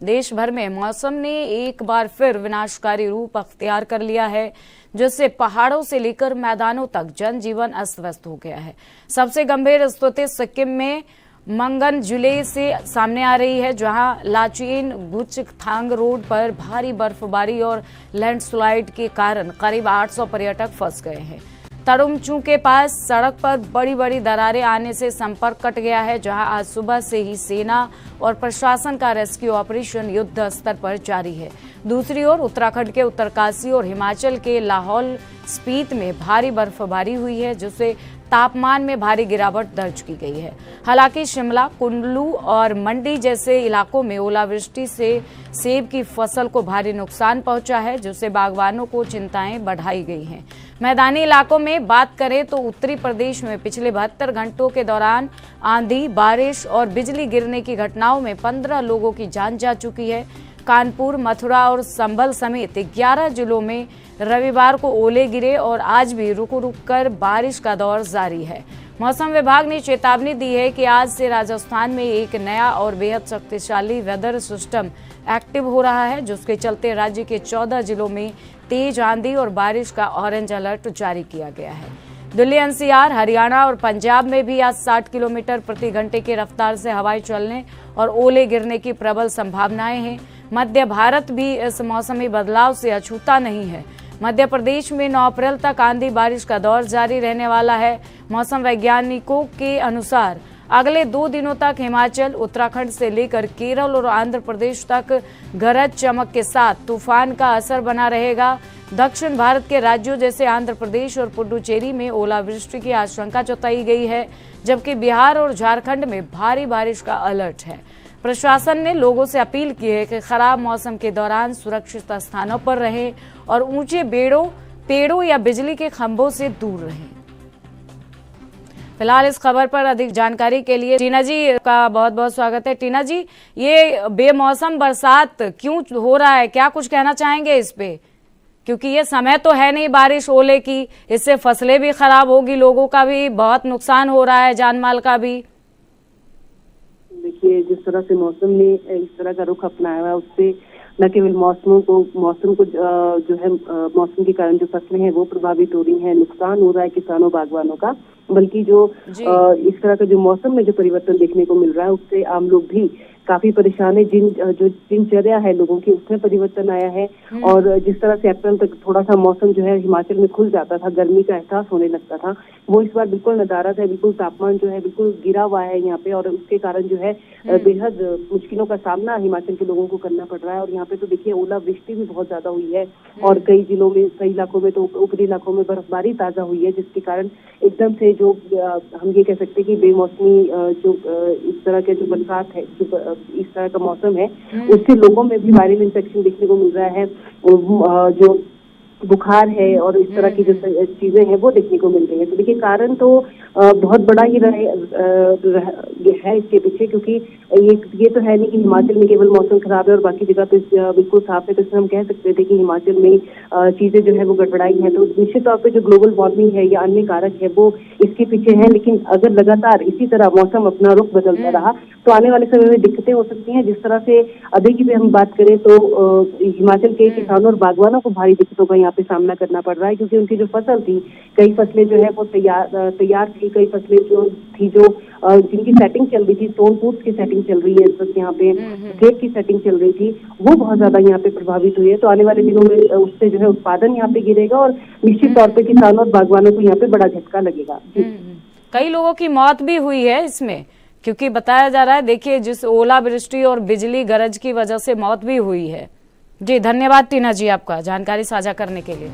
देश भर में मौसम ने एक बार फिर विनाशकारी रूप अख्तियार कर लिया है, जिससे पहाड़ों से लेकर मैदानों तक जनजीवन अस्त व्यस्त हो गया है। सबसे गंभीर स्थिति सिक्किम में मंगन जिले से सामने आ रही है, जहां लाचेन बुचकथांग रोड पर भारी बर्फबारी और लैंडस्लाइड के कारण करीब 800 पर्यटक फंस गए हैं। तरुमचू के पास सड़क पर बड़ी बड़ी दरारें आने से संपर्क कट गया है, जहां आज सुबह से ही सेना और प्रशासन का रेस्क्यू ऑपरेशन युद्ध स्तर पर जारी है। दूसरी ओर उत्तराखंड के उत्तरकाशी और हिमाचल के लाहौल स्पीति में भारी बर्फबारी हुई है, जिससे तापमान में भारी गिरावट दर्ज की गई है। हालांकि शिमला, कुल्लू और मंडी जैसे इलाकों में ओलावृष्टि से सेब की फसल को भारी नुकसान पहुंचा है, जिससे बागवानों को चिंताएं बढ़ाई गई हैं। मैदानी इलाकों में बात करें तो उत्तरी प्रदेश में पिछले 72 घंटों के दौरान आंधी, बारिश और बिजली गिरने की घटनाओं में 15 लोगों की जान जा चुकी है। कानपुर, मथुरा और संभल समेत 11 जिलों में रविवार को ओले गिरे और आज भी रुक रुक कर बारिश का दौर जारी है। मौसम विभाग ने चेतावनी दी है कि आज से राजस्थान में एक नया और बेहद शक्तिशाली वेदर सिस्टम एक्टिव हो रहा है, जिसके चलते राज्य के 14 जिलों में तेज आंधी और बारिश का ऑरेंज अलर्ट जारी किया गया है। दिल्ली, एनसीआर, हरियाणा और पंजाब में भी आज 60 किलोमीटर प्रति घंटे की रफ्तार से हवाएं चलने और ओले गिरने की प्रबल संभावनाएं हैं। मध्य भारत भी इस मौसमी बदलाव से अछूता नहीं है। मध्य प्रदेश में 9 अप्रैल तक आंधी बारिश का दौर जारी रहने वाला है। मौसम वैज्ञानिकों के अनुसार अगले 2 दिनों तक हिमाचल, उत्तराखंड से लेकर केरल और आंध्र प्रदेश तक गरज चमक के साथ तूफान का असर बना रहेगा। दक्षिण भारत के राज्यों जैसे आंध्र प्रदेश और पुडुचेरी में ओलावृष्टि की आशंका जताई गई है, जबकि बिहार और झारखंड में भारी बारिश का अलर्ट है। प्रशासन ने लोगों से अपील की है कि खराब मौसम के दौरान सुरक्षित स्थानों पर रहें और ऊंचे पेड़ों या बिजली के खंभों से दूर रहें। फिलहाल इस खबर पर अधिक जानकारी के लिए टीना जी का बहुत बहुत स्वागत है। टीना जी, ये बेमौसम बरसात क्यों हो रहा है, क्या कुछ कहना चाहेंगे इस पे? क्योंकि ये समय तो है नहीं बारिश ओले की, इससे फसलें भी खराब होगी, लोगों का भी बहुत नुकसान हो रहा है, जान माल का भी। देखिए, जिस तरह से मौसम ने इस तरह का रुख अपनाया है, उससे न केवल मौसम को जो है मौसम के कारण जो फसलें हैं वो प्रभावित हो रही हैं, नुकसान हो रहा है किसानों बागवानों का, बल्कि जो इस तरह का जो मौसम में जो परिवर्तन देखने को मिल रहा है उससे आम लोग भी काफी परेशान है। जो दिनचर्या है लोगों की उसमें परिवर्तन आया है। और जिस तरह से अप्रैल तक थोड़ा सा मौसम जो है हिमाचल में खुल जाता था, गर्मी का एहसास होने लगता था, वो इस बार बिल्कुल नदारद है। बिल्कुल तापमान जो है बिल्कुल गिरा हुआ है यहाँ पे, और उसके कारण जो है बेहद मुश्किलों का सामना हिमाचल के लोगों को करना पड़ रहा है। और यहाँ पे तो देखिए ओलावृष्टि भी बहुत ज्यादा हुई है और कई जिलों में, कई इलाकों में तो ऊपरी इलाकों में बर्फबारी ताजा हुई है, जिसके कारण एकदम से जो हम ये कह सकते हैं कि बेमौसमी जो इस तरह के जो बरसात है, जो इस तरह का मौसम है, उससे लोगों में भी वायरल इन्फेक्शन देखने को मिल रहा है। जो बुखार है और इस तरह की जो चीजें हैं वो देखने को मिल रही है। तो देखिए कारण तो बहुत बड़ा ही है इसके पीछे, क्योंकि ये तो है नहीं कि हिमाचल में केवल मौसम खराब है और बाकी जगह पे बिल्कुल साफ है। तो इसमें हम कह सकते थे कि हिमाचल में चीजें जो है वो गड़बड़ाई है। तो निश्चित तौर पे जो ग्लोबल वार्मिंग है या अन्य कारक है वो इसके पीछे है। लेकिन अगर लगातार इसी तरह मौसम अपना रुख बदलता रहा तो आने वाले समय में दिक्कतें हो सकती हैं। जिस तरह से अभी की भी हम बात करें तो हिमाचल के किसानों और बागवानों को भारी दिक्कतों का यहाँ पे सामना करना पड़ रहा है, क्योंकि उनकी जो फसल थी, कई फसलें जो है वो तैयार थी, कई फसलें जो जिनकी सेटिंग चल रही थी, स्टोन फ्रूट्स की सेटिंग चल रही है इस वक्त यहाँ पे, सेब की सेटिंग चल रही थी, वो बहुत ज्यादा यहाँ पे प्रभावित हुई है। तो आने वाले दिनों में उससे जो है उत्पादन यहाँ पे गिरेगा और निश्चित तौर पे किसानों और बागवानों को यहाँ पे बड़ा झटका लगेगा। कई लोगों की मौत भी हुई है इसमें, क्योंकि बताया जा रहा है, देखिए जिस ओलावृष्टि और बिजली गरज की वजह से मौत भी हुई है। जी धन्यवाद टीना जी आपका जानकारी साझा करने के लिए।